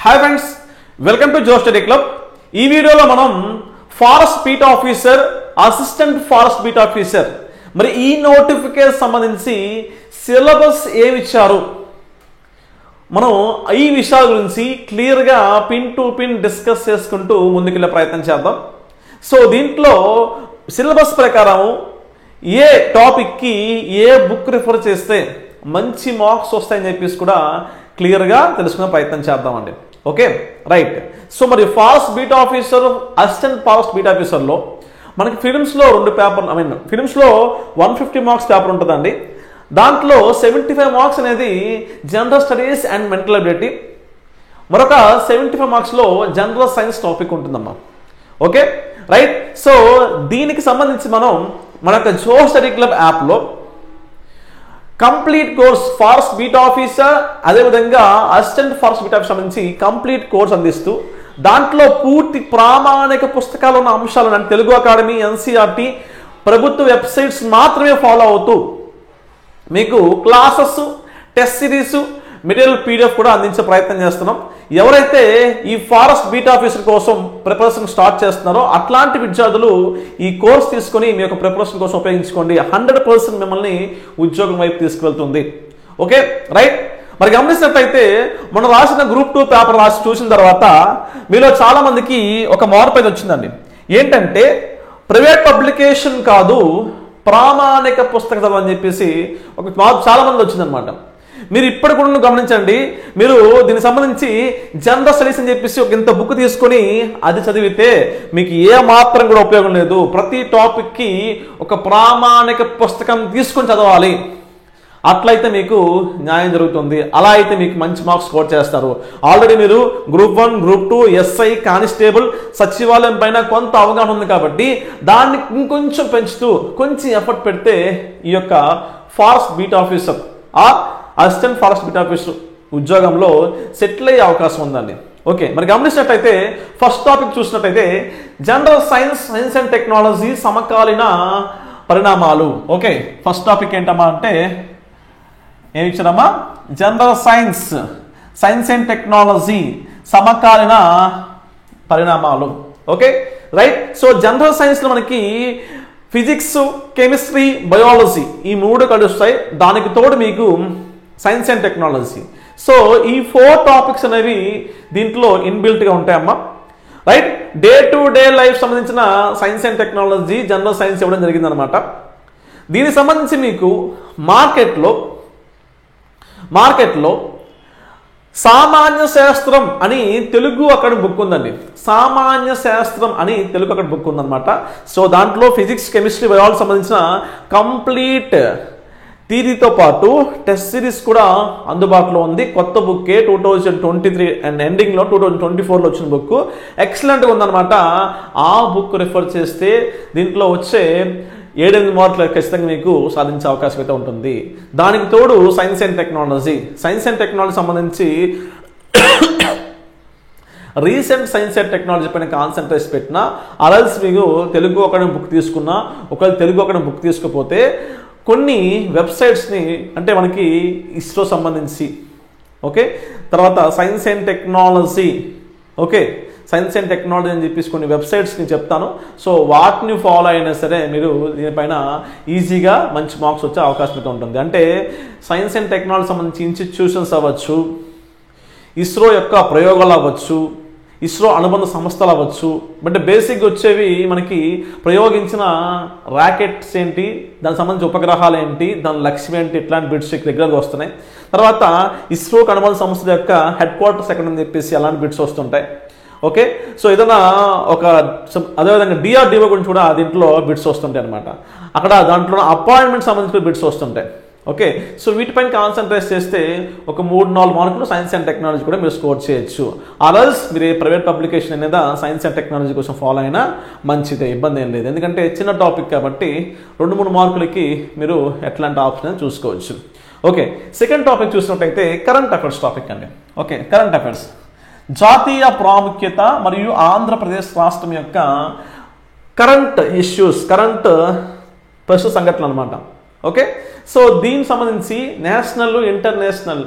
Hi friends, welcome to Jo study club. ఈ వీడియోలో మనం forest beat officer, assistant forest beat officer మరి ఈ నోటిఫికేషన్ సంబంధించి సిలబస్ ఏమి ఇచ్చారు, మనం ఈ విషయాల గురించి క్లియర్గా పిన్ టు పిన్ డిస్కస్ చేసుకుంటూ ముందుకెళ్ళే ప్రయత్నం చేద్దాం. సో దీంట్లో సిలబస్ ప్రకారం ఏ టాపిక్కి ఏ బుక్ రిఫర్ చేస్తే మంచి మార్క్స్ వస్తాయని చెప్పేసి కూడా క్లియర్గా తెలుసుకునే ప్రయత్నం చేద్దామండి. Okay right. సో మరి forest beat officer, assistant forest beat ఆఫీసర్లో మనకి ఫిలిమ్స్లో 2 పేపర్లు, ఫిలిమ్స్లో 150 మార్క్స్ పేపర్ ఉంటుందండి. దాంట్లో 75 మార్క్స్ అనేది general studies and mental ability, మరొక 75 మార్క్స్లో జనరల్ సైన్స్ టాపిక్ ఉంటుందమ్మా. Okay right. సో దీనికి సంబంధించి మనం మన యొక్క జో స్టడీ క్లబ్ యాప్లో complete course forest beat officer, అదేవిధంగా అసిస్టెంట్ ఫారెస్ట్ బీట్ ఆఫీసర్ సంబంధించి కంప్లీట్ కోర్స్ అందిస్తూ దాంట్లో పూర్తి ప్రామాణిక పుస్తకాలు ఉన్న అంశాలను అంటే తెలుగు అకాడమీ, ఎన్సీఆర్టీ ప్రభుత్వ వెబ్సైట్స్ మాత్రమే ఫాలో అవుతూ మీకు classes, test series, material PDF కూడా అందించే ప్రయత్నం చేస్తున్నాం. ఎవరైతే ఈ ఫారెస్ట్ బీట్ ఆఫీసర్ కోసం ప్రిపరేషన్ స్టార్ట్ చేస్తున్నారో అట్లాంటి విద్యార్థులు ఈ కోర్స్ తీసుకొని మీ యొక్క ప్రిపరేషన్ కోసం ఉపయోగించుకోండి. 100% మిమ్మల్ని ఉద్యోగం వైపు తీసుకువెళ్తుంది. Okay right. మరి గమనించినట్లయితే మనం రాసిన గ్రూప్ 2 పేపర్ రాసి చూసిన తర్వాత మీలో చాలా మందికి ఒక మార్పు అయితే వచ్చిందండి. ఏంటంటే ప్రైవేట్ పబ్లికేషన్ కాదు, ప్రామాణిక పుస్తకం అని చెప్పేసి ఒక మార్పు చాలా మంది వచ్చిందనమాట. మీరు ఇప్పటి కూడా గమనించండి, మీరు దీనికి సంబంధించి జనరల్ స్టడీస్ అని చెప్పేసి ఒక ఇంత బుక్ తీసుకొని అది చదివితే మీకు ఏ మాత్రం కూడా ఉపయోగం లేదు. ప్రతి టాపిక్కి ఒక ప్రామాణిక పుస్తకం తీసుకొని చదవాలి. అట్లయితే మీకు న్యాయం జరుగుతుంది. అలా అయితే మీకు మంచి మార్క్స్ స్కోర్ చేస్తారు. ఆల్రెడీ మీరు గ్రూప్ 1, గ్రూప్ 2, ఎస్ఐ, కానిస్టేబుల్, సచివాలయం పైన కొంత అవగాహన ఉంది కాబట్టి దాన్ని ఇంకొంచెం పెంచుతూ కొంచెం ఎఫర్ట్ పెడితే ఈ యొక్క forest beat officer assistant forest beat officer ఉద్యోగంలో సెటిల్ అయ్యే అవకాశం ఉందండి. ఓకే మరి గమనించినట్టయితే ఫస్ట్ టాపిక్ చూసినట్టయితే జనరల్ సైన్స్ అండ్ టెక్నాలజీ సమకాలీన పరిణామాలు. ఓకే ఫస్ట్ టాపిక్ ఏంటమ్మా అంటే ఏమి ఇచ్చారమ్మా? జనరల్ సైన్స్ అండ్ టెక్నాలజీ సమకాలీన పరిణామాలు. Okay right. సో జనరల్ సైన్స్లో మనకి ఫిజిక్స్, కెమిస్ట్రీ, బయాలజీ ఈ 3 కలుస్తాయి. దానికి తోడు మీకు సైన్స్ అండ్ టెక్నాలజీ. సో ఈ 4 టాపిక్స్ అనేవి దీంట్లో ఇన్బిల్ట్గా ఉంటాయమ్మా. Right. Day to day life సంబంధించిన science and technology, general science ఇవ్వడం జరిగిందనమాట. దీనికి సంబంధించి మీకు మార్కెట్లో సామాన్య శాస్త్రం అని తెలుగు అక్కడ బుక్ ఉందండి. సామాన్య శాస్త్రం అని తెలుగు అక్కడ బుక్ ఉందన్నమాట. సో దాంట్లో ఫిజిక్స్, కెమిస్ట్రీ, బయాలజీ సంబంధించిన కంప్లీట్ థియరీతో పాటు టెస్ట్ సిరీస్ కూడా అందుబాటులో ఉంది. కొత్త బుక్కే 2023 అండ్ ఎండింగ్లో 2024లో వచ్చిన బుక్ ఎక్సలెంట్గా ఉందన్నమాట. ఆ బుక్ రిఫర్ చేస్తే దీంట్లో వచ్చే 7-8 మార్కులు ఖచ్చితంగా మీకు సాధించే అవకాశం అయితే ఉంటుంది. దానికి తోడు సైన్స్ అండ్ టెక్నాలజీ సంబంధించి రీసెంట్ సైన్స్ అండ్ టెక్నాలజీ పైన కాన్సన్ట్రేట్ పెట్టినా అలల్స్ మీకు తెలుగు ఒక బుక్ తీసుకున్నా, ఒకవేళ తెలుగు ఒక బుక్ తీసుకపోతే కొన్ని వెబ్సైట్స్ని అంటే మనకి ఇస్రో సంబంధించి, ఓకే తర్వాత science and technology, okay science and technology అని చెప్పేసి కొన్ని వెబ్సైట్స్ని చెప్తాను. సో వాటిని ఫాలో అయినా సరే మీరు దీనిపైన ఈజీగా మంచి మార్క్స్ వచ్చే అవకాశం అయితే ఉంటుంది. అంటే సైన్స్ అండ్ టెక్నాలజీ సంబంధించి ఇన్స్టిట్యూషన్స్ అవ్వచ్చు, ఇస్రో యొక్క ప్రయోగాలు అవ్వచ్చు, ఇస్రో అనుబంధ సంస్థలు అవ్వచ్చు. బట్ బేసిక్గా వచ్చేవి మనకి ప్రయోగించిన రాకెట్స్ ఏంటి, దానికి సంబంధించి ఉపగ్రహాలు ఏంటి, దాని లక్ష్యం ఏంటి, ఇట్లాంటి బిట్స్ రెగ్యులర్గా వస్తున్నాయి. తర్వాత ఇస్రోకి అనుబంధ సంస్థల యొక్క హెడ్ క్వార్టర్స్ ఎక్కడ అని చెప్పేసి అలాంటి బిట్స్ వస్తుంటాయి. ఓకే సో ఏదైనా అదేవిధంగా డిఆర్డిఓ గురించి కూడా దీంట్లో బిట్స్ వస్తుంటాయి అనమాట. అక్కడ దాంట్లో అపాయింట్మెంట్ సంబంధించిన బిట్స్ వస్తుంటాయి. ఓకే సో వీటిపైన కాన్సన్ట్రేట్ చేస్తే ఒక 3-4 మార్కులు సైన్స్ అండ్ టెక్నాలజీ కూడా మీరు స్కోర్ చేయొచ్చు. అదర్స్ మీరు ప్రైవేట్ పబ్లికేషన్ అనేది సైన్స్ అండ్ టెక్నాలజీ కోసం ఫాలో అయినా మంచిదే, ఇబ్బంది ఏం లేదు. ఎందుకంటే చిన్న టాపిక్ కాబట్టి 2-3 మార్కులకి మీరు ఎట్లాంటి ఆప్షన్ చూసుకోవచ్చు. ఓకే సెకండ్ టాపిక్ చూసినట్టయితే కరెంట్ అఫైర్స్ టాపిక్ అండి. ఓకే కరెంట్ అఫైర్స్ జాతీయ ప్రాముఖ్యత మరియు ఆంధ్రప్రదేశ్ రాష్ట్రం యొక్క కరెంట్ ఇష్యూస్, కరెంట్ ప్రస్తుత సంఘటనలు అనమాట. ఓకే, సో దీనికి సంబంధించి నేషనల్ ఇంటర్నేషనల్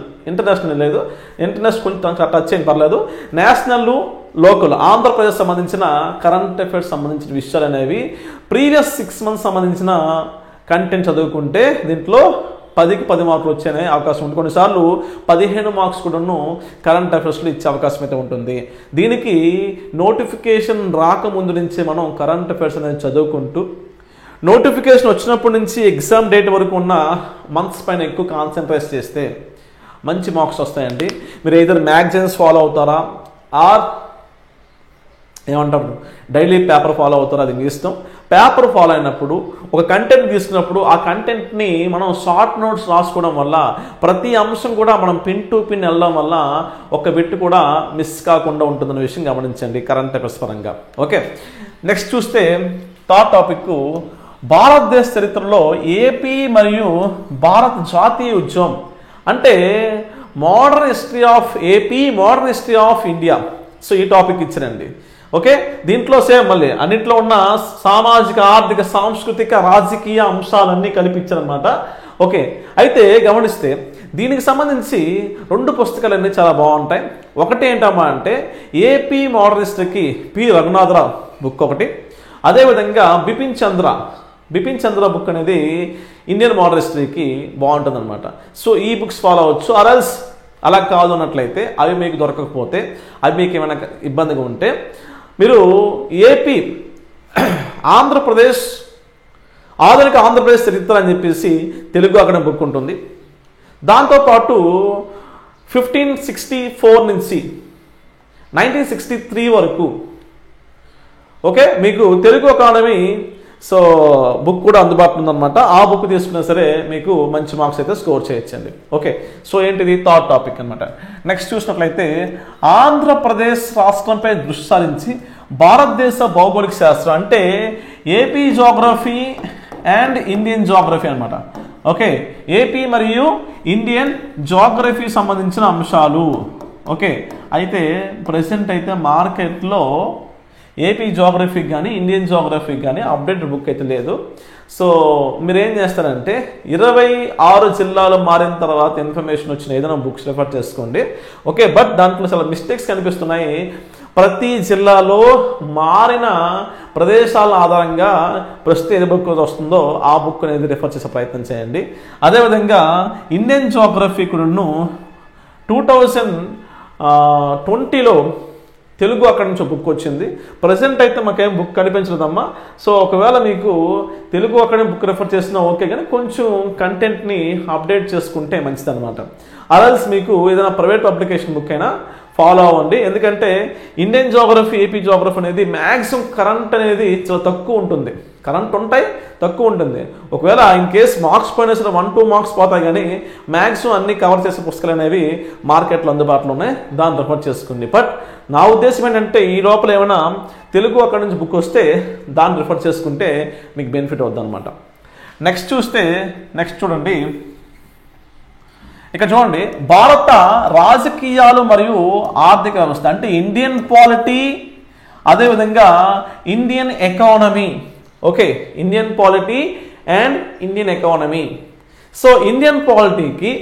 లేదు, ఇంటర్నేషనల్ కొంచెం టచ్ చేయని పర్లేదు, నేషనల్ లోకల్ ఆంధ్రప్రదేశ్ సంబంధించిన కరెంట్ అఫైర్స్ సంబంధించిన విషయాలు అనేవి ప్రీవియస్ 6 months సంబంధించిన కంటెంట్ చదువుకుంటే దీంట్లో 10కి 10 మార్కులు వచ్చే అవకాశం ఉంటుంది. కొన్నిసార్లు 15 మార్క్స్ కూడాను కరెంట్ అఫైర్స్లో ఇచ్చే అవకాశం అయితే ఉంటుంది. దీనికి నోటిఫికేషన్ రాకముందు నుంచే మనం కరెంట్ అఫైర్స్ అనేది చదువుకుంటూ నోటిఫికేషన్ వచ్చినప్పటి నుంచి ఎగ్జామ్ డేట్ వరకు ఉన్న మంత్స్ పైన ఎక్కువ కాన్సన్ట్రేట్ చేస్తే మంచి మార్క్స్ వస్తాయండి. మీరు ఏదైనా మ్యాగజైన్స్ ఫాలో అవుతారా ఆర్ ఏమంటారు డైలీ పేపర్ ఫాలో అవుతారో అది మీ ఇష్టం. పేపర్ ఫాలో అయినప్పుడు ఒక కంటెంట్ తీసుకున్నప్పుడు ఆ కంటెంట్ని మనం షార్ట్ నోట్స్ రాసుకోవడం వల్ల ప్రతి అంశం కూడా మనం పిన్ టు పిన్ వెళ్ళడం వల్ల ఒక బిట్ కూడా మిస్ కాకుండా ఉంటుందన్న విషయం గమనించండి కరెంట్ అఫైర్స్ పరంగా. ఓకే, నెక్స్ట్ చూస్తే థర్డ్ టాపిక్ భారతదేశ చరిత్రలో ఏపీ మరియు భారత జాతీయ ఉద్యమం అంటే modern history of AP, modern history of India. So ఈ టాపిక్ ఇచ్చారండి. ఓకే, దీంట్లో సేమ్ మళ్ళీ అన్నింటిలో ఉన్న సామాజిక, ఆర్థిక, సాంస్కృతిక, రాజకీయ అంశాలన్నీ కల్పించారనమాట. ఓకే, అయితే గమనిస్తే దీనికి సంబంధించి 2 పుస్తకాలు అన్నీ చాలా బాగుంటాయి. ఒకటి ఏంటమ్మా అంటే ఏపీ మోడర్న్ హిస్టరీకి పి రఘునాథరావు బుక్ ఒకటి, అదేవిధంగా బిపిన్ చంద్ర బుక్ అనేది ఇండియన్ మోడర్న్ హిస్టరీకి బాగుంటుంది అనమాట. సో ఈ బుక్స్ ఫాలో అవ్వచ్చు. అరల్స్ అలా కాదు అన్నట్లయితే అవి మీకు దొరకకపోతే, అవి మీకు ఏమైనా ఇబ్బందిగా ఉంటే మీరు ఏపీ ఆధునిక ఆంధ్రప్రదేశ్ చరిత్ర అని చెప్పేసి తెలుగు అక్కడ బుక్ ఉంటుంది. దాంతోపాటు 1564 నుంచి 1963 వరకు ఓకే మీకు తెలుగు అకాడమీ సో బుక్ కూడా అందుబాటులో ఉందన్నమాట. ఆ బుక్ తీసుకున్నా సరే మీకు మంచి మార్క్స్ అయితే స్కోర్ చేయొచ్చండి. ఓకే, సో ఏంటిది థర్డ్ టాపిక్ అనమాట. నెక్స్ట్ చూసినట్లయితే ఆంధ్రప్రదేశ్ రాష్ట్రంపై దృష్టి సారించి భారతదేశ భౌగోళిక శాస్త్రం అంటే AP geography and Indian geography అనమాట. ఓకే, ఏపీ మరియు ఇండియన్ జోగ్రఫీ సంబంధించిన అంశాలు. ఓకే, అయితే ప్రెసెంట్ అయితే మార్కెట్లో ఏపీ జోగ్రఫీకి కానీ ఇండియన్ జోగ్రఫీకి కానీ అప్డేటెడ్ బుక్ అయితే లేదు. సో మీరేం చేస్తారంటే 26 జిల్లాలు మారిన తర్వాత ఇన్ఫర్మేషన్ వచ్చిన ఏదైనా బుక్స్ రెఫర్ చేసుకోండి. ఓకే, బట్ దాంట్లో చాలా మిస్టేక్స్ కనిపిస్తున్నాయి. ప్రతి జిల్లాలో మారిన ప్రదేశాల ఆధారంగా ప్రస్తుతం ఏ బుక్ వస్తుందో ఆ బుక్ అనేది రెఫర్ చేసే ప్రయత్నం చేయండి. అదేవిధంగా ఇండియన్ జోగ్రఫీ కూడా 2020లో తెలుగు అక్కడి నుంచి బుక్ వచ్చింది. ప్రజెంట్ అయితే మాకేం బుక్ కనిపించలేదమ్మా. సో ఒకవేళ మీకు తెలుగు అక్కడే బుక్ రెఫర్ చేసినా ఓకే, కానీ కొంచెం కంటెంట్ని అప్డేట్ చేసుకుంటే మంచిది అనమాట. అదల్స్ మీకు ఏదైనా ప్రైవేట్ పబ్లికేషన్ బుక్ అయినా ఫాలో అవ్వండి. ఎందుకంటే ఇండియన్ జోగ్రఫీ, ఏపీ జోగ్రఫీ అనేది మ్యాక్సిమం కరెంట్ అనేది చాలా తక్కువ ఉంటుంది. కరెంట్ ఉంటాయి, తక్కువ ఉంటుంది. ఒకవేళ ఇన్ కేస్ మార్క్స్ పోయినా సరే 1-2 మార్క్స్ పోతాయి, కానీ మ్యాక్సిమం అన్ని కవర్ చేసే పుస్తకాలు అనేవి మార్కెట్లో అందుబాటులో ఉన్నాయి. దాన్ని రెఫర్ చేసుకోండి. బట్ నా ఉద్దేశం ఏంటంటే ఈ లోపల ఏమైనా తెలుగు అక్కడి నుంచి బుక్ వస్తే దాన్ని రిఫర్ చేసుకుంటే మీకు బెనిఫిట్ అవుతుంది అనమాట. నెక్స్ట్ చూడండి, ఇక చూడండి భారత రాజకీయాలు మరియు ఆర్థిక వ్యవస్థ అంటే ఇండియన్ పాలిటీ, అదేవిధంగా Indian economy. Okay, Indian polity and Indian economy. So Indian పాలిటీకి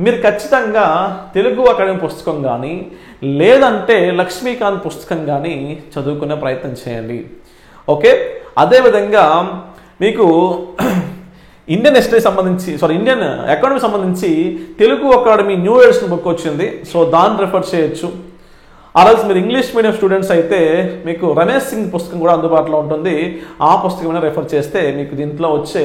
మీరు ఖచ్చితంగా తెలుగు అకాడమీ పుస్తకం కానీ లేదంటే లక్ష్మీకాంత్ పుస్తకం కానీ చదువుకునే ప్రయత్నం చేయండి. ఓకే, అదేవిధంగా మీకు ఇండియన్ ఎకానమీ సంబంధించి Telugu academy new edition book వచ్చింది. సో దాన్ని రెఫర్ చేయొచ్చు. అలాగే మీరు ఇంగ్లీష్ మీడియం స్టూడెంట్స్ అయితే మీకు రమేష్ సింగ్ పుస్తకం కూడా అందుబాటులో ఉంటుంది. ఆ పుస్తకం రెఫర్ చేస్తే మీకు దీంట్లో వచ్చే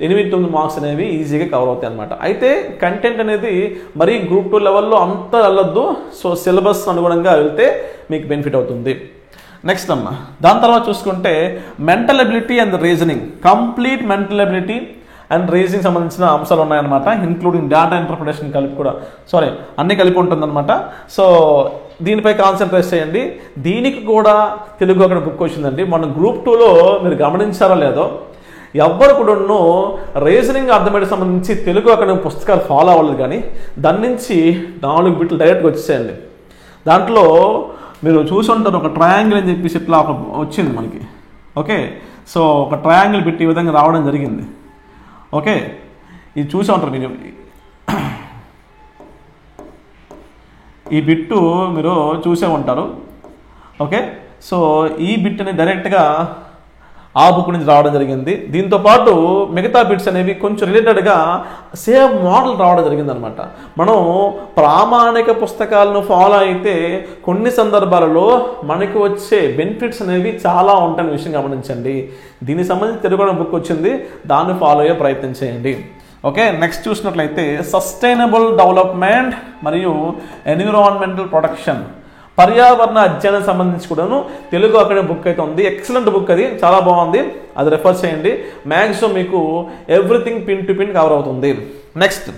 8-9 మార్క్స్ అనేవి ఈజీగా కవర్ అవుతాయి అనమాట. అయితే కంటెంట్ అనేది మరీ గ్రూప్ 2 లెవెల్లో అంత వెళ్ళొద్దు. సో సిలబస్ అనుగుణంగా వెళ్తే మీకు బెనిఫిట్ అవుతుంది. నెక్స్ట్ అమ్మా, దాని తర్వాత చూసుకుంటే mental ability and reasoning, complete mental ability and reasoning సంబంధించిన అంశాలు ఉన్నాయన్నమాట. ఇంక్లూడింగ్ డేటా ఇంటర్ప్రిటేషన్ అన్నీ కలిపి ఉంటుందన్నమాట. సో దీనిపై కాన్సన్ట్రేట్ చేయండి. దీనికి కూడా తెలుగు అక్కడ బుక్ వచ్చిందండి. మన గ్రూప్ 2లో మీరు గమనించారో లేదో, ఎవ్వరు కూడా రీజనింగ్ అర్థమయ్యే సంబంధించి తెలుగు అక్కడ పుస్తకాలు ఫాలో అవ్వలేదు, కానీ దాని నుంచి 4 బిట్లు డైరెక్ట్గా వచ్చేసేయండి. దాంట్లో మీరు చూసి ఉంటారు, ఒక ట్రయాంగిల్ అని చెప్పేసి ఇట్లా వచ్చింది మనకి. ఓకే, సో ఒక ట్రయాంగిల్ బిట్ ఈ విధంగా రావడం జరిగింది. ఓకే, ఇది చూసే ఉంటారు మీరు, ఈ బిట్టు మీరు చూసే ఉంటారు. ఓకే, సో ఈ బిట్ని డైరెక్ట్గా ఆ బుక్ నుంచి రావడం జరిగింది. దీంతోపాటు మిగతా బిట్స్ అనేవి కొంచెం రిలేటెడ్గా సేమ్ మోడల్ రావడం జరిగింది అనమాట. మనం ప్రామాణిక పుస్తకాలను ఫాలో అయితే కొన్ని సందర్భాలలో మనకి వచ్చే బెనిఫిట్స్ అనేవి చాలా ఉంటాయనే విషయం గమనించండి. దీనికి సంబంధించి తెలుగు బుక్ వచ్చింది, దాన్ని ఫాలో అయ్యే ప్రయత్నం చేయండి. ఓకే, నెక్స్ట్ చూసినట్లయితే సస్టైనబుల్ డెవలప్మెంట్ మరియు ఎన్విరాన్మెంటల్ ప్రొటెక్షన్, పర్యావరణ అధ్యయనం సంబంధించి కూడాను తెలుగు అకాడమీ బుక్ అయితే ఉంది. ఎక్సలెంట్ బుక్, అది చాలా బాగుంది, అది రెఫర్ చేయండి. మ్యాక్సిమం మీకు everything pin to pin cover అవుతుంది. Next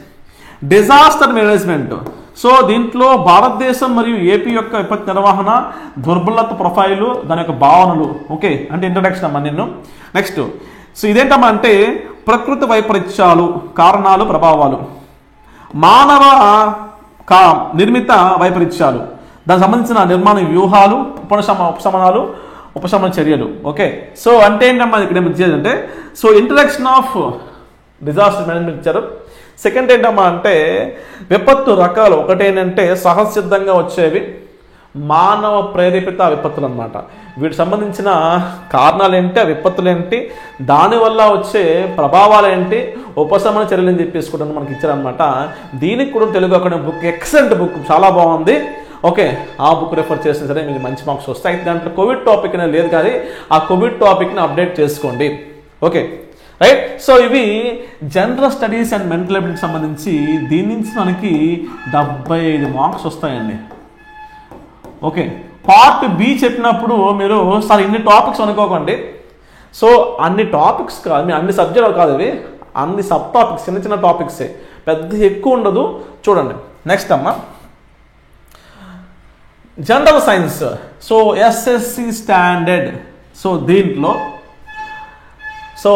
disaster management. సో దీంట్లో భారతదేశం మరియు ఏపీ యొక్క విపత్తు నిర్వహణ, దుర్బలత ప్రొఫైలు, దాని యొక్క భావనలు. ఓకే, అంటే ఇంట్రడక్షన్ అమ్మా నిన్ను. నెక్స్ట్ సో ఇదేంటమ్మా అంటే ప్రకృతి వైపరీత్యాలు, కారణాలు, ప్రభావాలు, మానవ నిర్మిత వైపరీత్యాలు, దానికి సంబంధించిన నిర్మాణ వ్యూహాలు, ఉపశమన చర్యలు. ఓకే, సో అంటే ఏంటమ్మా ఇక్కడ ఏమంటే so introduction of disaster management ఇచ్చారు. సెకండ్ ఏంటమ్మా అంటే విపత్తు రకాలు. ఒకటేంటంటే సహజసిద్ధంగా వచ్చేవి, మానవ ప్రేరేపిత విపత్తులు అనమాట. వీటికి సంబంధించిన కారణాలు ఏంటి, ఆ విపత్తులు ఏంటి, దానివల్ల వచ్చే ప్రభావాలు ఏంటి, ఉపశమన చర్యలు అని చెప్పేసి కూడా మనకి ఇచ్చారనమాట. దీనికి కూడా Telugu academy book excellent book, చాలా బాగుంది. ఓకే, ఆ బుక్ రెఫర్ చేసినా సరే మీకు మంచి మార్క్స్ వస్తాయి. దాంట్లో కోవిడ్ టాపిక్ అనేది లేదు, కానీ ఆ కోవిడ్ టాపిక్ని అప్డేట్ చేసుకోండి. Okay right. సో ఇవి జనరల్ స్టడీస్ అండ్ మెంటల్ ఎబిలిటీకి సంబంధించి. దీని నుంచి మనకి 75 మార్క్స్ వస్తాయండి. ఓకే, పార్ట్ బి చెప్పినప్పుడు మీరు సార్ ఇన్ని టాపిక్స్ అనుకోకండి. సో అన్ని టాపిక్స్ కాదు, మీ అన్ని సబ్జెక్టులు కాదు, ఇవి అన్ని సబ్ టాపిక్స్, చిన్న చిన్న టాపిక్సే, పెద్ద ఎక్కువ ఉండదు. చూడండి నెక్స్ట్ అమ్మా, general science. So SSC standard. So దీంట్లో so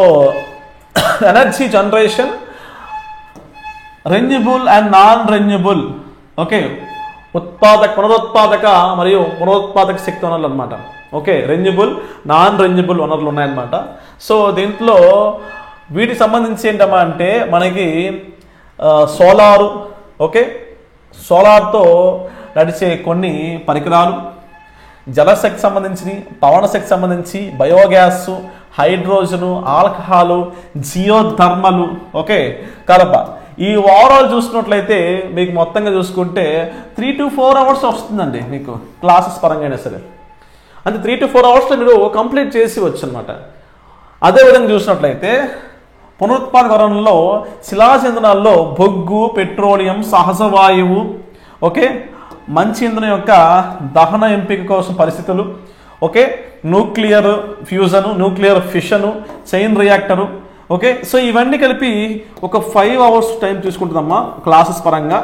energy generation, renewable and non renewable. Okay, పునరుత్పాదక మరియు పునరుత్పాదక శక్తి వనరులు అనమాట. ఓకే, రెన్యూబుల్, నాన్ రెన్యూబుల్ వనరులు ఉన్నాయన్నమాట. సో దీంట్లో వీటికి సంబంధించి ఏంటమ్మా అంటే మనకి సోలారు. ఓకే, సోలార్తో నడిచే కొన్ని పరికరాలు, జలశక్తి సంబంధించి, పవన శక్తి సంబంధించి, బయోగ్యాస్, హైడ్రోజను, ఆల్కహాలు, జియోథర్మలు. ఓకే, కలప. ఈ ఓవరాల్ చూసుకున్నట్లయితే మీకు మొత్తంగా చూసుకుంటే 3 to 4 అవర్స్ వస్తుందండి మీకు క్లాసెస్ పరంగా అయినా సరే. అంటే 3 to 4 అవర్స్లో మీరు కంప్లీట్ చేసి వచ్చు అనమాట. అదేవిధంగా చూసినట్లయితే పునరుత్పాదక వనరుల్లో శిలాచందనాల్లో బొగ్గు, పెట్రోలియం, సహజ వాయువు, ఓకే, మంచి ఇంధనం యొక్క దహన ఎంపిక కోసం పరిస్థితులు, okay, nuclear fusion, nuclear fission, chain reactor. Okay, so ఇవన్నీ కలిపి ఒక 5 అవర్స్ టైం తీసుకుంటుందమ్మా క్లాసెస్ పరంగా.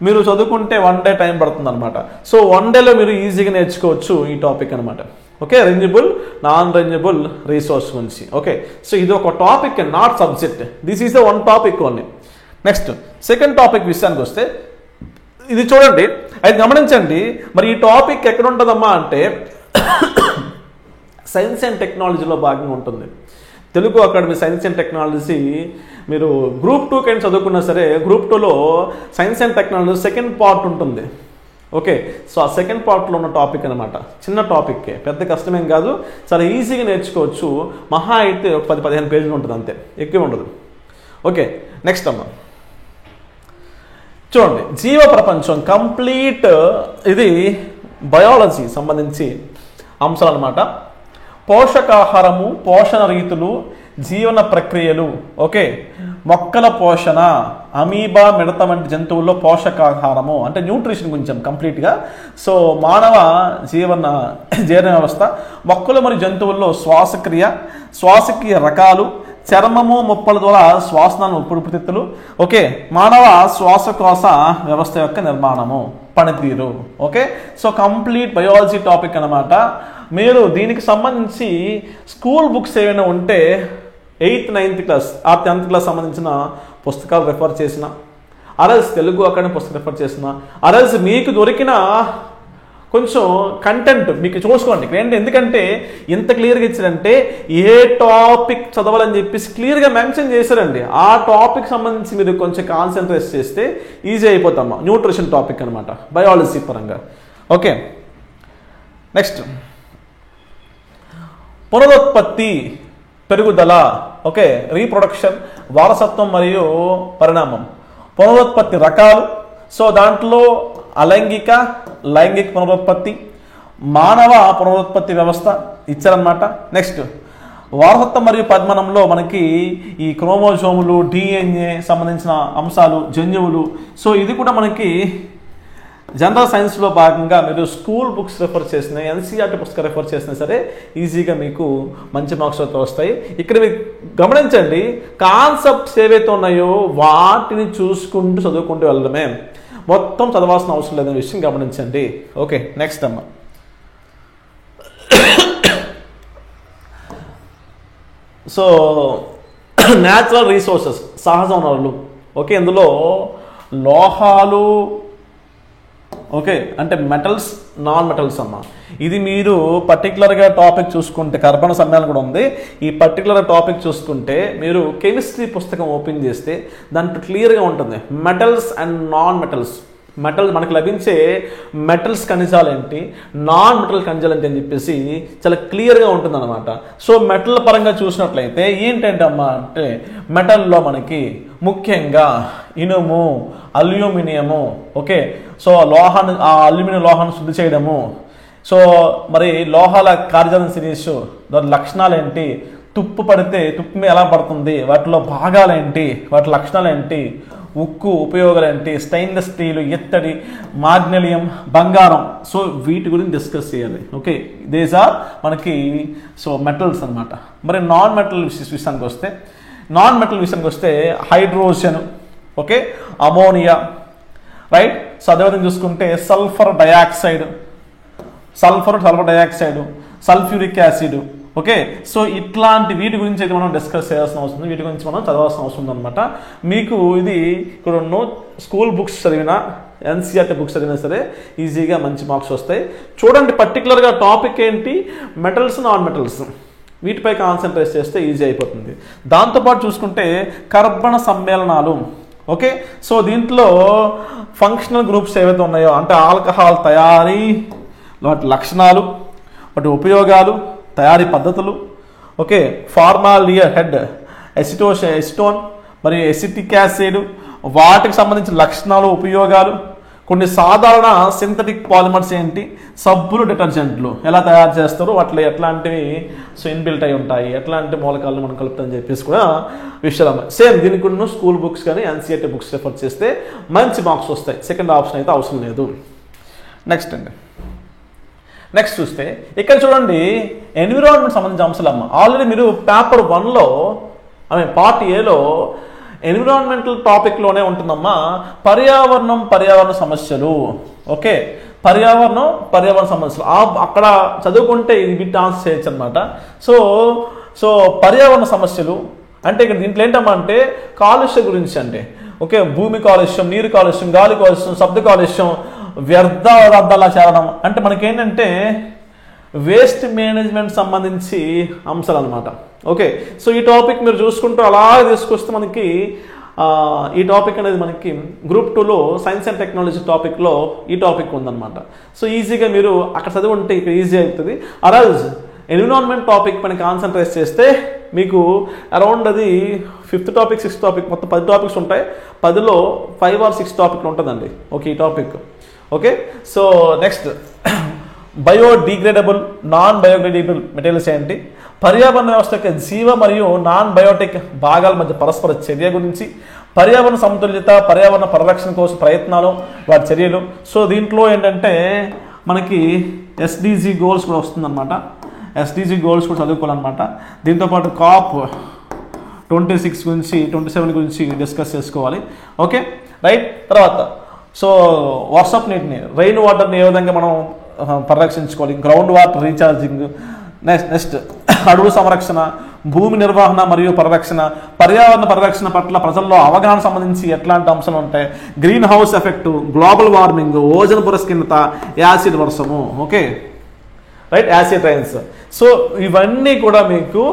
మీరు చదువుకుంటే 1 డే టైం పడుతుంది అనమాట. సో 1 డేలో మీరు ఈజీగా నేర్చుకోవచ్చు ఈ టాపిక్ అనమాట. Okay, renewable, non renewable resource గురించి. ఓకే, సో ఇది ఒక topic, not subject. This is the one topic only. Next second topic విషయానికి వస్తే ఇది చూడండి, అది గమనించండి. మరి ఈ టాపిక్ ఎక్కడ ఉంటుందమ్మా అంటే సైన్స్ అండ్ టెక్నాలజీలో భాగంగా ఉంటుంది. Telugu academy science and technology మీరు గ్రూప్ 2 కైనా చదువుకున్నా సరే, గ్రూప్ 2లో science and technology second part ఉంటుంది. ఓకే, సో ఆ సెకండ్ పార్ట్లో ఉన్న టాపిక్ అనమాట. చిన్న టాపిక్కే, పెద్ద కష్టమేం కాదు, చాలా ఈజీగా నేర్చుకోవచ్చు. మహా అయితే ఒక 10-15 పేజీలు ఉంటుంది, అంతే, ఎక్కువ ఉండదు. ఓకే, నెక్స్ట్ అమ్మా చూడండి, జీవ ప్రపంచం కంప్లీట్. ఇది బయాలజీ సంబంధించి అంశాలు అనమాట. పోషకాహారము, పోషణ రీతులు, జీవన ప్రక్రియలు. ఓకే, మొక్కల పోషణ, అమీబా, మిడత వంటి జంతువుల్లో పోషకాహారము అంటే న్యూట్రిషన్ గురించి కంప్లీట్గా. సో మానవ జీర్ణ వ్యవస్థ, మొక్కలు మరియు జంతువుల్లో శ్వాసక్రియ రకాలు, చర్మము, ముప్పల ద్వారా శ్వాసనాలను ఉపరితిత్తులు. ఓకే, మానవ శ్వాసకోశ వ్యవస్థ యొక్క నిర్మాణము, పనితీరు. Okay, so complete biology topic అనమాట. మీరు దీనికి సంబంధించి స్కూల్ బుక్స్ ఏమైనా ఉంటే 8th, 9th క్లాస్ ఆ 10th క్లాస్ సంబంధించిన పుస్తకాలు రెఫర్ చేసిన, అరల్స్ తెలుగు అకాడమీ పుస్తకం రెఫర్ చేసిన, అరల్స్ మీకు దొరికిన కొంచెం కంటెంట్ మీకు చూసుకోండి ఏంటి, ఎందుకంటే ఎంత క్లియర్గా ఇచ్చారంటే ఏ టాపిక్ చదవాలని చెప్పేసి క్లియర్గా మెన్షన్ చేశారండి. ఆ టాపిక్ సంబంధించి మీరు కొంచెం కాన్సన్ట్రేట్ చేస్తే ఈజీ అయిపోతామా. న్యూట్రిషన్ టాపిక్ అనమాట, బయాలజీ పరంగా. ఓకే, నెక్స్ట్ పునరుత్పత్తి, పెరుగుదల, ఓకే, రీప్రొడక్షన్, వారసత్వం మరియు పరిణామం. పునరుత్పత్తి రకాలు, సో దాంట్లో అలైంగిక, లైంగిక పునరుత్పత్తి, మానవ పునరుత్పత్తి వ్యవస్థ ఇచ్చారనమాట. నెక్స్ట్ వారసత్వం మరియు పరిమాణంలో మనకి ఈ క్రోమోజోములు, డిఎన్ఏ సంబంధించిన అంశాలు, జన్యువులు. సో ఇది కూడా మనకి జనరల్ సైన్స్లో భాగంగా మీరు స్కూల్ బుక్స్ రెఫర్ చేసిన, ఎన్సీఆర్టీ పుస్తకం రెఫర్ చేసినా సరే ఈజీగా మీకు మంచి మార్క్స్ అయితే వస్తాయి. ఇక్కడ మీరు గమనించండి, కాన్సెప్ట్స్ ఏవైతే ఉన్నాయో వాటిని చూసుకుంటూ చదువుకుంటూ వెళ్ళడమే, మొత్తం చదవాల్సిన అవసరం లేదనే విషయం గమనించండి. ఓకే, నెక్స్ట్ అమ్మ సో న్యాచురల్ రీసోర్సెస్, సహజ వనరులు. ఓకే, ఇందులో లోహాలు, ఓకే, అంటే మెటల్స్, నాన్ మెటల్స్ అమ్మ. ఇది మీరు పర్టికులర్గా టాపిక్ చూసుకుంటే కర్బన సమ్మేళనం కూడా ఉంది. ఈ పర్టికులర్ టాపిక్ చూసుకుంటే మీరు కెమిస్ట్రీ పుస్తకం ఓపెన్ చేస్తే దాంట్లో క్లియర్గా ఉంటుంది metals and non metals. Metal మనకు లభించే మెటల్స్ ఖనిజాలు ఏంటి, నాన్ మెటల్ ఖనిజాలు ఏంటి అని చెప్పేసి చాలా క్లియర్గా ఉంటుంది అనమాట. సో మెటల్ పరంగా చూసినట్లయితే ఏంటంటమ్మా అంటే మెటల్లో మనకి ముఖ్యంగా ఇనుము, అల్యూమినియము, ఓకే, సో లోహాన్ని, ఆ అల్యూమినియం లోహాన్ని శుద్ధి చేయడము. సో మరి లోహాల కార్యాచరణ సిరీస్ దాని లక్షణాలు ఏంటి, తుప్పు పడితే తుప్పు మీద ఎలా పడుతుంది, వాటిలో భాగాలు ఏంటి, వాటి లక్షణాలు ఏంటి, ఉక్కు ఉపయోగాలు ఏంటి, స్టెయిన్లెస్ స్టీలు, ఇత్తడి, మాగ్నెలియం, బంగారం. సో వీటి గురించి డిస్కస్ చేయాలి. ఓకే, దీస్ ఆర్ మనకి సో మెటల్స్ అనమాట. మరి నాన్ మెటల్ విషయానికి వస్తే, నాన్ మెటల్ విషయానికి వస్తే hydrogen, okay, ammonia, right. So అదేవిధంగా చూసుకుంటే sulphur dioxide, sulphur dioxide, sulphuric acid. Okay, so ఇట్లాంటి వీటి గురించి అయితే మనం డిస్కస్ చేయాల్సిన అవసరం ఉంది, వీటి గురించి మనం చదవాల్సిన అవసరం ఉందన్నమాట. మీకు ఇది ఇక్కడ స్కూల్ బుక్స్ చదివినా, ఎన్సీఆర్టీ బుక్స్ చదివినా సరే ఈజీగా మంచి మార్క్స్ వస్తాయి. చూడండి పర్టికులర్గా టాపిక్ ఏంటి, మెటల్స్, నాన్ మెటల్స్, వీటిపై కాన్సన్ట్రేట్ చేస్తే ఈజీ అయిపోతుంది. దాంతోపాటు చూసుకుంటే కర్బన సమ్మేళనాలు. ఓకే, సో దీంట్లో ఫంక్షనల్ గ్రూప్స్ ఏవైతే ఉన్నాయో అంటే ఆల్కహాల్ తయారీ, వాటి లక్షణాలు, వాటి ఉపయోగాలు, తయారీ పద్ధతులు, ఓకే, ఫార్మాలియర్ హెడ్, ఎసిటోన్ మరియు ఎసిటిక్ యాసిడ్, వాటికి సంబంధించిన లక్షణాలు, ఉపయోగాలు, కొన్ని సాధారణ సింథటిక్ పాలిమర్స్ ఏంటి, సబ్బులు, డిటర్జెంట్లు ఎలా తయారు చేస్తారు, వాటిలో ఎట్లాంటివి సో ఇన్బిల్ట్ అయి ఉంటాయి, ఎట్లాంటి మూలకాలను మనం కలుపుతామని చెప్పేసి కూడా విషయాలు సేమ్ దీనికి కూడా స్కూల్ బుక్స్ కానీ ఎన్సీఆర్టీ బుక్స్ రెఫర్ చేస్తే మంచి మార్క్స్ వస్తాయి. సెకండ్ ఆప్షన్ అయితే అవసరం లేదు. నెక్స్ట్ అండి, నెక్స్ట్ చూస్తే ఇక్కడ చూడండి ఎన్విరాన్మెంట్ సంబంధించిన అంశాలు అమ్మ. ఆల్రెడీ మీరు పేపర్ 1లో పార్ట్ ఏలో ఎన్విరాన్మెంటల్ టాపిక్లోనే ఉంటుందమ్మా పర్యావరణ సమస్యలు. ఓకే, పర్యావరణ సమస్యలు అక్కడ చదువుకుంటే ఇది బిట్ ఆన్సర్ చేయొచ్చు అనమాట. సో పర్యావరణ సమస్యలు అంటే ఇక్కడ దీంట్లో ఏంటమ్మా అంటే కాలుష్యం గురించి, అంటే ఓకే, భూమి కాలుష్యం, నీరు కాలుష్యం, గాలి కాలుష్యం, శబ్ద కాలుష్యం, వ్యర్థ పదార్థాల చేరడం, అంటే మనకేంటంటే వేస్ట్ మేనేజ్మెంట్ సంబంధించి అంశాలు అనమాట. ఓకే, సో ఈ టాపిక్ మీరు చూసుకుంటూ అలా తీసుకొస్తే మనకి ఈ టాపిక్ అనేది మనకి గ్రూప్ 2లో సైన్స్ అండ్ టెక్నాలజీ టాపిక్లో ఈ టాపిక్ ఉందన్నమాట. సో ఈజీగా మీరు అక్కడ చదువుంటే ఇక్కడ ఈజీ అవుతుంది. అరాజ్ ఎన్విరాన్మెంట్ టాపిక్ పైన కాన్సన్ట్రేట్ చేస్తే మీకు అరౌండ్ అది 5th టాపిక్ 6th టాపిక్ మొత్తం 10 టాపిక్స్ ఉంటాయి. 10లో 5 or 6 టాపిక్లు ఉంటుందండి. ఓకే, ఈ topic. Okay, so next biodegradable, non biodegradable materials ఏంటి, పర్యావరణ వ్యవస్థ యొక్క జీవ మరియు నాన్ బయోటిక్ భాగాల మధ్య పరస్పర చర్య గురించి, పర్యావరణ సమతుల్యత, పర్యావరణ పరిరక్షణ కోసం ప్రయత్నాలు, వాటి చర్యలు. సో దీంట్లో ఏంటంటే మనకి ఎస్డిజి గోల్స్ కూడా వస్తుందన్నమాట. ఎస్డిజి గోల్స్ కూడా చదువుకోవాలన్నమాట. దీంతోపాటు COP 26 గురించి 27 గురించి డిస్కస్ చేసుకోవాలి. Okay, right. తర్వాత సో వర్షపు నీటిని, రెయిన్ వాటర్ని ఏ విధంగా మనం పరిరక్షించుకోవాలి, గ్రౌండ్ వాటర్ రీఛార్జింగ్, నెక్స్ట్ అడవుల సంరక్షణ, భూమి నిర్వహణ మరియు పరిరక్షణ, పర్యావరణ పరిరక్షణ పట్ల ప్రజల్లో అవగాహన సంబంధించి ఎట్లాంటి అంశాలు ఉంటాయి, green house effect, global warming, ozone పురస్కిన్నత, యాసిడ్ వర్షము. Okay right, acid rains. So ఇవన్నీ కూడా మీకు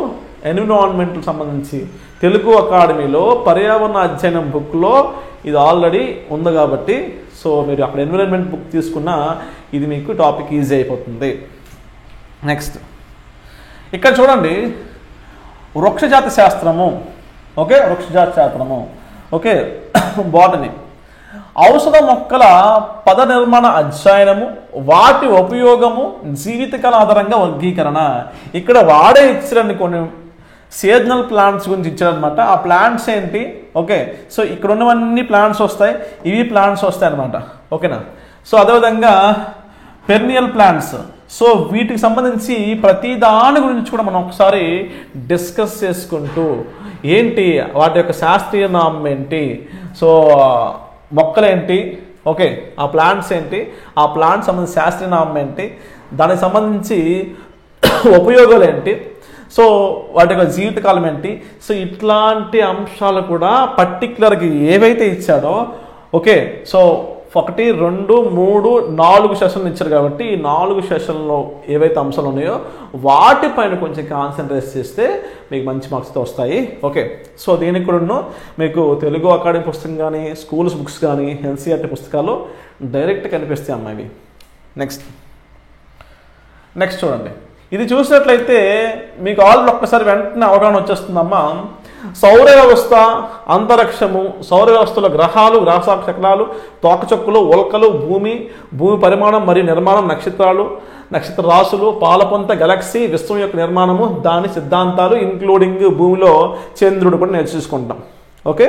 ఎన్విరాన్మెంట్ సంబంధించి తెలుగు అకాడమీలో పర్యావరణ అధ్యయనం బుక్లో ఇది ఆల్రెడీ ఉంది కాబట్టి సో మీరు అక్కడ ఎన్విరాన్మెంట్ బుక్ తీసుకున్నా ఇది మీకు టాపిక్ ఈజీ అయిపోతుంది. నెక్స్ట్ ఇక్కడ చూడండి, వృక్షజాతి శాస్త్రము. ఓకే, వృక్షజాతి శాస్త్రము. ఓకే, బాటనీ, ఔషధ మొక్కల పద నిర్మాణ అధ్యయనము, వాటి ఉపయోగము, జీవితకాల ఆధారంగా వర్గీకరణ. ఇక్కడ వాడే ఇచ్చారండి కొన్ని సీజనల్ ప్లాంట్స్ గురించి ఇచ్చారనమాట. ఆ ప్లాంట్స్ ఏంటి? ఓకే, సో ఇక్కడ ఉన్నవన్నీ ప్లాంట్స్ వస్తాయి, ఇవి ప్లాంట్స్ వస్తాయి అనమాట. ఓకేనా? సో అదేవిధంగా పెర్నియల్ ప్లాంట్స్. సో వీటికి సంబంధించి ప్రతి దాని గురించి కూడా మనం ఒకసారి డిస్కస్ చేసుకుంటూ ఏంటి వాటి యొక్క శాస్త్రీయ నామం ఏంటి, సో మొక్కలేంటి, ఓకే ఆ ప్లాంట్స్ ఏంటి, ఆ ప్లాంట్స్ సంబంధించి శాస్త్రీయ నామం ఏంటి, దానికి సంబంధించి ఉపయోగాలు ఏంటి, సో వాటి యొక్క జీవితకాలం ఏంటి, సో ఇట్లాంటి అంశాలు కూడా పర్టికులర్గా ఏవైతే ఇచ్చాడో ఓకే సో 1, 2, 3, 4 సెషన్లు ఇచ్చారు కాబట్టి ఈ 4 సెషన్లో ఏవైతే అంశాలు ఉన్నాయో వాటిపైన కొంచెం కాన్సన్ట్రేట్ చేస్తే మీకు మంచి మార్క్స్తో వస్తాయి. ఓకే, సో దీనికి కూడా మీకు తెలుగు అకాడమీ పుస్తకం కానీ స్కూల్స్ బుక్స్ కానీ ఎన్సీఆర్టీ పుస్తకాలు డైరెక్ట్ కనిపిస్తాయి అమ్మా ఇవి. నెక్స్ట్ చూడండి, ఇది చూసినట్లయితే మీకు ఆల్రెడీ ఒక్కసారి వెంటనే అవగాహన వచ్చేస్తుందమ్మా. సౌర వ్యవస్థ, అంతరిక్షము, సౌర వ్యవస్థలో గ్రహాలు, గ్రహశకలాలు, తోకచుక్కలు, ఉల్కలు, భూమి పరిమాణం మరియు నిర్మాణం, నక్షత్రాలు, నక్షత్ర రాశులు, పాలపొంత, గెలాక్సీ, విశ్వం యొక్క నిర్మాణము, దాని సిద్ధాంతాలు ఇంక్లూడింగ్ భూమిలో చంద్రుడు కూడా నేర్చుకుంటాం. ఓకే,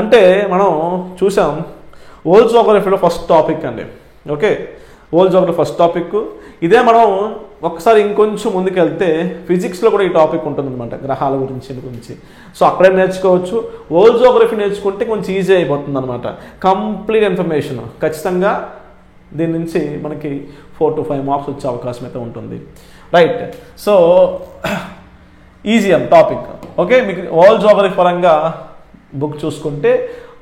అంటే మనం చూసాం వరల్డ్ జోగ్రఫీలో ఫస్ట్ టాపిక్ అండి. Okay, world geography first topic ఇదే. మనం ఒక్కసారి ఇంకొంచెం ముందుకెళ్తే ఫిజిక్స్లో కూడా ఈ టాపిక్ ఉంటుందన్నమాట, గ్రహాల గురించి. సో అక్కడే నేర్చుకోవచ్చు. వరల్డ్ జోగ్రఫీ నేర్చుకుంటే కొంచెం ఈజీ అయిపోతుంది అనమాట. కంప్లీట్ ఇన్ఫర్మేషన్ ఖచ్చితంగా దీని నుంచి మనకి 4 to 5 మార్క్స్ వచ్చే అవకాశం అయితే ఉంటుంది. Right, so easy topic. Okay, మీకు వరల్డ్ జోగ్రఫీ పరంగా బుక్ చూసుకుంటే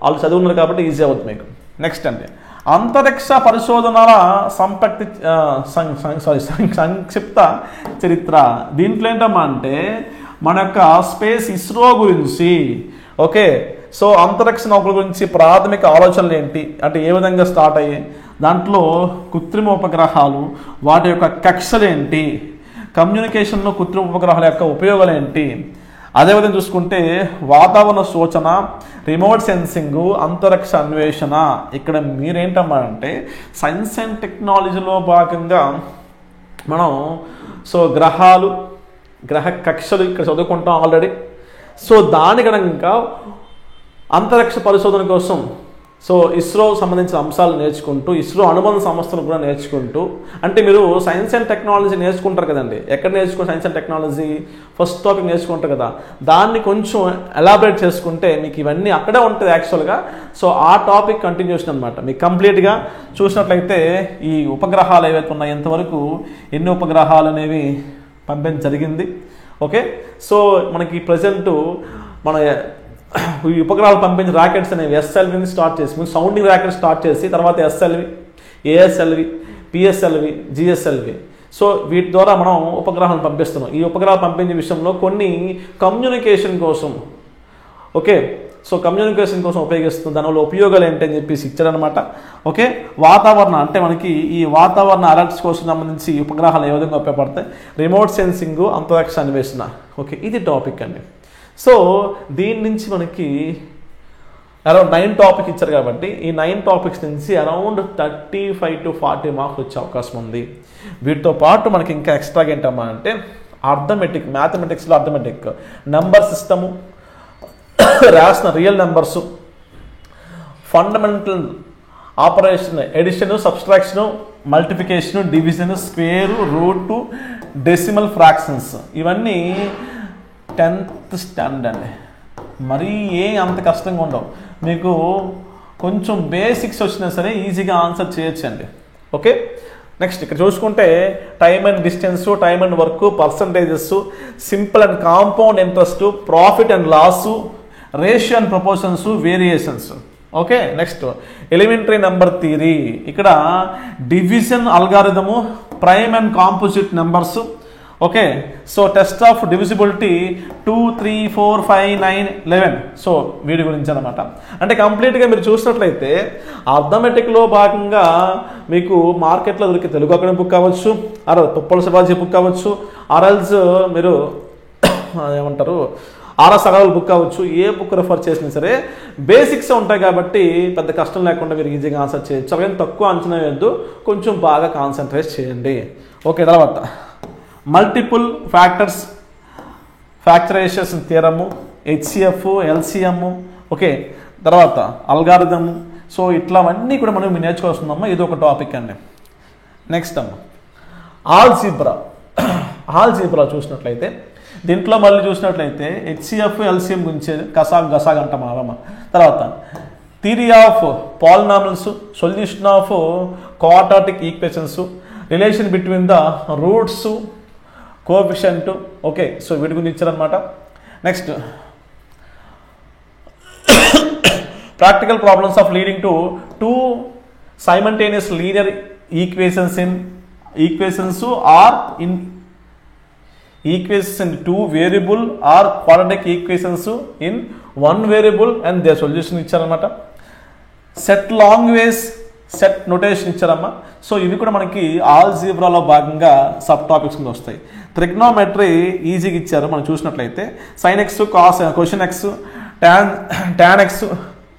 వాళ్ళు చదువున్నారు కాబట్టి ఈజీ అవుతుంది మీకు. నెక్స్ట్ అంటే అంతరిక్ష పరిశోధనల సంక్షిప్త చరిత్ర. దీంట్లో ఏంటమ్మా అంటే మన యొక్క స్పేస్ ఇస్రో గురించి. ఓకే, సో అంతరిక్ష నౌకల గురించి ప్రాథమిక ఆలోచనలు ఏంటి అంటే ఏ విధంగా స్టార్ట్ అయ్యాయి, దాంట్లో కృత్రిమ ఉపగ్రహాలు, వాటి యొక్క కక్షలు ఏంటి, కమ్యూనికేషన్లో కృత్రిమ ఉపగ్రహాల యొక్క ఉపయోగాలు ఏంటి, అదేవిధంగా చూసుకుంటే వాతావరణ సూచన, రిమోట్ సెన్సింగ్, అంతరిక్ష అన్వేషణ. ఇక్కడ మీరేంటమ్మా అంటే సైన్స్ అండ్ టెక్నాలజీలో భాగంగా మనం సో గ్రహాలు, గ్రహ కక్షలు ఇక్కడ చదువుకుంటాం ఆల్రెడీ. సో దాని గణంగా అంతరిక్ష పరిశోధన కోసం సో ఇస్రో సంబంధించిన అంశాలు నేర్చుకుంటూ, ఇస్రో అనుబంధ సంస్థలు కూడా నేర్చుకుంటూ, అంటే మీరు సైన్స్ అండ్ టెక్నాలజీ నేర్చుకుంటారు కదండి, ఎక్కడ నేర్చుకుంటే science and technology first topic నేర్చుకుంటారు కదా, దాన్ని కొంచెం ఎలాబరేట్ చేసుకుంటే మీకు ఇవన్నీ అక్కడే ఉంటుంది యాక్చువల్గా. సో ఆ టాపిక్ కంటిన్యూషన్ అనమాట. మీకు కంప్లీట్గా చూసినట్లయితే ఈ ఉపగ్రహాలు ఏవైతే ఉన్నాయో ఎంతవరకు ఎన్ని ఉపగ్రహాలు అనేవి పంపించడం జరిగింది. ఓకే, సో మనకి ప్రజెంట్ మన ఈ ఉపగ్రహాలు పంపించిన రాకెట్స్ అనేవి ఎస్ఎల్విని స్టార్ట్ చేసి ముందు సౌండింగ్ రాకెట్ స్టార్ట్ చేసి తర్వాత SLV, ASLV, PSLV, GSLV. So వీటి ద్వారా మనం ఉపగ్రహాలను పంపిస్తున్నాం. ఈ ఉపగ్రహాలు పంపించే విషయంలో కొన్ని కమ్యూనికేషన్ కోసం ఓకే సో కమ్యూనికేషన్ కోసం ఉపయోగిస్తుంది. దానివల్ల ఉపయోగాలు ఏంటని చెప్పేసి ఇచ్చారనమాట. ఓకే, వాతావరణ అంటే మనకి ఈ వాతావరణ అలర్ట్స్ కోసం సంబంధించి ఉపగ్రహాలు ఏ విధంగా ఉపయోగపడతాయి, రిమోట్ సెన్సింగ్, అంతరిక్ష అన్వేషణ. ఓకే, ఇది టాపిక్ అండి. సో దీని నుంచి మనకి అరౌండ్ 9 టాపిక్ ఇచ్చారు కాబట్టి ఈ 9 టాపిక్స్ నుంచి అరౌండ్ 35 to 40 మార్క్స్ వచ్చే అవకాశం ఉంది. వీటితో పాటు మనకి ఇంకా ఎక్స్ట్రాగా ఏంటమ్మా అంటే అర్థమెటిక్, మ్యాథమెటిక్స్లో అర్థమెటిక్, నెంబర్ సిస్టము, రాసిన real numbers, fundamental operation, addition, subtraction, multiplication, division, square, root, decimal fractions. ఇవన్నీ 10th స్టాండర్డ్ అండి. మరీ అంత కష్టంగా ఉండవు. మీకు కొంచెం బేసిక్స్ వచ్చినా సరే ఈజీగా ఆన్సర్ చేయొచ్చు అండి. ఓకే, నెక్స్ట్ ఇక్కడ చూసుకుంటే time and distance, time and work, percentages, simple and compound interest, profit and loss, ratio and proportions, variations. Okay, next elementary number theory. ఇక్కడ division algorithm, prime and composite numbers. Okay, so test of divisibility 2, 3, 4, 5, 9, 11. So వీటి గురించి అనమాట. అంటే కంప్లీట్గా మీరు చూసినట్లయితే అర్థమెటిక్లో భాగంగా మీకు మార్కెట్లో దొరికే తెలుగు అకాడమీ బుక్ కావచ్చు, తుప్పల శివాజీ బుక్ కావచ్చు, ఆర్ఎల్స్ మీరు ఏమంటారు ఆర్ఎస్ అగర్వాల్ బుక్ కావచ్చు, ఏ బుక్ రెఫర్ చేసినా సరే బేసిక్స్ ఉంటాయి కాబట్టి పెద్ద కష్టం లేకుండా మీరు ఈజీగా ఆన్సర్ చేయొచ్చు. అలాగే తక్కువ అంచనా వేయద్దు, కొంచెం బాగా కాన్సన్ట్రేట్ చేయండి. ఓకే, తర్వాత multiple factors, factorization theorem, HCF, LCM. Okay, తర్వాత అల్గారిథమ్. సో ఇట్లావన్నీ కూడా మనం నేర్చుకోవాల్సిందమ్మా, ఇది ఒక టాపిక్ అండి. నెక్స్ట్ అమ్మ ఆల్జీబ్రా. ఆల్జీబ్రా చూసినట్లయితే దీంట్లో మళ్ళీ చూసినట్లయితే హెచ్సిఎఫ్, ఎల్సిఎం గురించి గసాగ్ అంటాం అవమ్మ. తర్వాత theory of polynomials, solution of quadratic equations, relation between the roots, coefficient. Okay, so వీటి గురించి ఇచ్చారనమాట. Next practical problems of leading to 2 simultaneous linear equations in equations or in equations in 2 variable or quadratic equations in 1 variable and they solution ఇచ్చారనమాట. Set language, set notation ఇచ్చారమ్మా. So ఇవి కూడా మనకి ఆల్జీబ్రాలో భాగంగా sub topics కింద వస్తాయి. Trigonometry ఈజీగా ఇచ్చారు మనం చూసినట్లయితే. Sine x, cos, question x, tan x,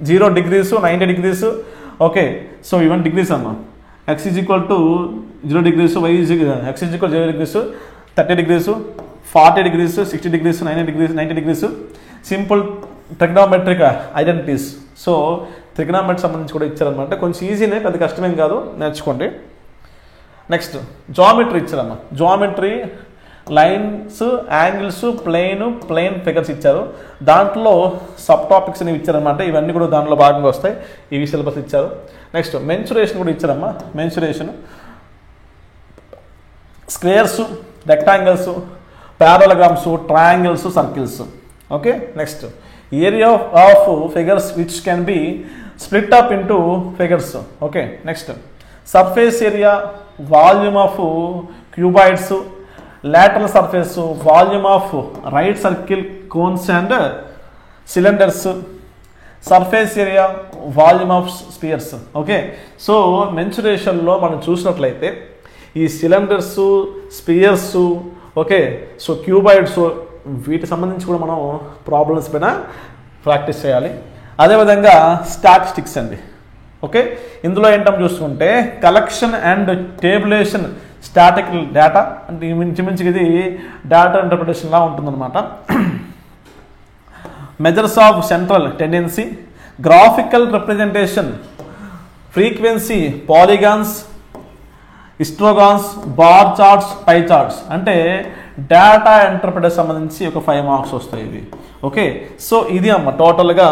0 degrees, 90 degrees. Okay, so ఇవన్నీ డిగ్రీస్ అమ్మా. X is equal to 0 degrees, y is x is equal 0 degrees, 30 degrees, 40 degrees, 60 degrees, 90 degrees. Simple trigonometric identities. So trigonometry సంబంధించి కూడా ఇచ్చారనమాట. కొంచెం ఈజీనే, పెద్ద కష్టమేం కాదు, నేర్చుకోండి. నెక్స్ట్ జామెట్రీ ఇచ్చారమ్మా. Geometry lines, angles, plane figures ఇచ్చారు. దాంట్లో సబ్ టాపిక్స్ అనేవి ఇచ్చారనమాట. ఇవన్నీ కూడా దాంట్లో భాగంగా వస్తాయి. ఇవి సిలబస్ ఇచ్చారు. నెక్స్ట్ మెన్సురేషన్ కూడా ఇచ్చారమ్మా. Mensuration squares, rectangles, parallelograms, triangles, circles. Okay, next area of figures which can be split up into figures. Okay, next surface area, volume of cuboids, lateral surface, volume of right circle, cones and cylinders, surface area, volume of spheres. Okay, so మెన్సురేషన్లో మనం చూసినట్లయితే ఈ cylinders, spheres, okay, so cuboids, వీటికి సంబంధించి కూడా మనం problems పైన practice చేయాలి. అదేవిధంగా స్టాటిస్టిక్స్ అండి. ఓకే, ఇందులో ఏంటని చూసుకుంటే collection and tabulation static data, అంటే మించుమించుగా ఇది డేటా ఇంటర్ప్రిటేషన్లా ఉంటుందన్నమాట. Measures of central tendency, graphical representation, frequency, polygons, histograms, bar charts, pie charts. అంటే డేటా ఇంటర్ప్రిటేషన్ సంబంధించి ఒక 5 మార్క్స్ వస్తాయి ఇవి. ఓకే, సో ఇది అమ్మ టోటల్గా.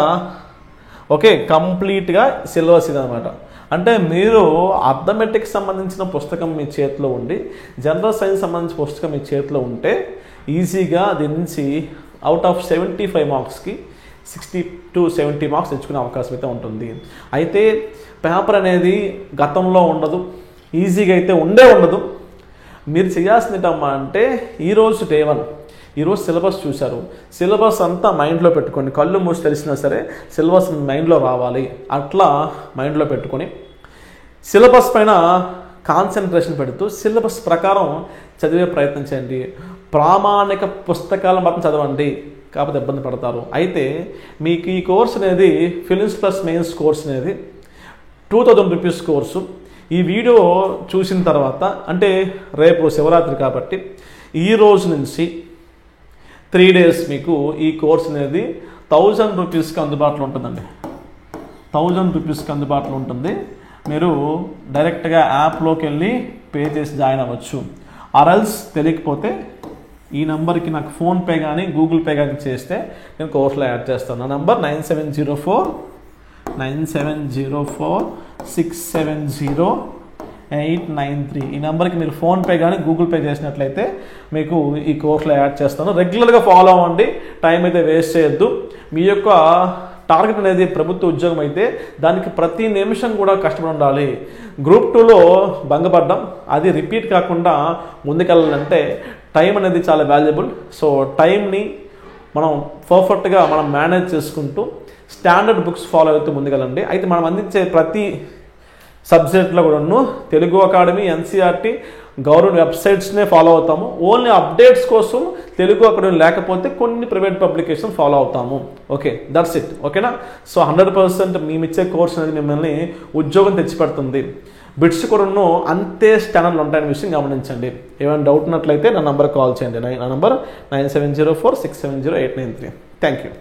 ఓకే, కంప్లీట్గా సిలబస్ ఇది అనమాట. అంటే మీరు అర్థమెటిక్ సంబంధించిన పుస్తకం మీ చేతిలో ఉండి, జనరల్ సైన్స్ సంబంధించిన పుస్తకం మీ చేతిలో ఉంటే ఈజీగా దీని నుంచి అవుట్ ఆఫ్ 75 మార్క్స్కి 60 to 70 మార్క్స్ తెచ్చుకునే అవకాశం అయితే ఉంటుంది. అయితే పేపర్ అనేది గతంలో ఉండదు, ఈజీగా అయితే ఉండదు. మీరు చేయాల్సింది ఏంటమ్మా అంటే ఈరోజు డే 1, ఈరోజు సిలబస్ చూశారు, సిలబస్ అంతా మైండ్లో పెట్టుకోండి. కళ్ళు మూసి తెలిసినా సరే సిలబస్ మైండ్లో రావాలి. అట్లా మైండ్లో పెట్టుకొని సిలబస్ పైన కాన్సన్ట్రేషన్ పెడుతూ సిలబస్ ప్రకారం చదివే ప్రయత్నం చేయండి. ప్రామాణిక పుస్తకాలు మాత్రం చదవండి, కాకపోతే ఇబ్బంది పడతారు. అయితే మీకు ఈ కోర్స్ అనేది ఫిలిమ్స్ ప్లస్ మెయిన్స్ కోర్స్ అనేది 2000 రూపీస్ కోర్సు. ఈ వీడియో చూసిన తర్వాత, అంటే రేపు శివరాత్రి కాబట్టి ఈ రోజు నుంచి 3 days మీకు ఈ కోర్స్ అనేది 1000 రూపీస్కి అందుబాటులో ఉంటుందండి. 1000 రూపీస్కి అందుబాటులో ఉంటుంది. మీరు డైరెక్ట్గా యాప్లోకి వెళ్ళి పే చేసి జాయిన్ అవ్వచ్చు. ఆర్ఎల్స్ తెలియకపోతే ఈ నెంబర్కి నాకు ఫోన్పే కానీ గూగుల్ పే కానీ చేస్తే నేను కోర్సులో యాడ్ చేస్తాను. నా నంబర్ 9704 670 893 ఈ నెంబర్కి మీరు ఫోన్పే కానీ గూగుల్ పే చేసినట్లయితే మీకు ఈ కోర్సులో యాడ్ చేస్తాను. రెగ్యులర్గా ఫాలో అవ్వండి, టైం అయితే వేస్ట్ చేయొద్దు. మీ యొక్క టార్గెట్ అనేది ప్రభుత్వ ఉద్యోగం అయితే దానికి ప్రతి నిమిషం కూడా కష్టపడి ఉండాలి. గ్రూప్ 2లో భంగపడ్డం, అది రిపీట్ కాకుండా ముందుకెళ్ళాలంటే టైం అనేది చాలా వాల్యుబుల్. సో టైంని మనం పర్ఫెక్ట్గా మనం మేనేజ్ చేసుకుంటూ స్టాండర్డ్ బుక్స్ ఫాలో అవుతూ ముందుకెళ్ళండి. అయితే మనం అందించే ప్రతి సబ్జెక్ట్లో కూడాను తెలుగు అకాడమీ, ఎన్సీఆర్టీ, గవర్నమెంట్ వెబ్సైట్స్నే ఫాలో అవుతాము. ఓన్లీ అప్డేట్స్ కోసం తెలుగు అకాడమీ లేకపోతే కొన్ని ప్రైవేట్ పబ్లికేషన్ ఫాలో అవుతాము. Okay, that's it. ఓకేనా? సో 100% మేము ఇచ్చే కోర్స్ అనేది మిమ్మల్ని ఉద్యోగం తెచ్చిపెడుతుంది. బిట్స్ కూడాను అంతే స్టాండర్డ్లు ఉంటాయనే విషయం గమనించండి. ఏమైనా డౌట్ ఉన్నట్లయితే నా నంబర్ కాల్ చేయండి. నా నంబర్ 9704670893. Thank you.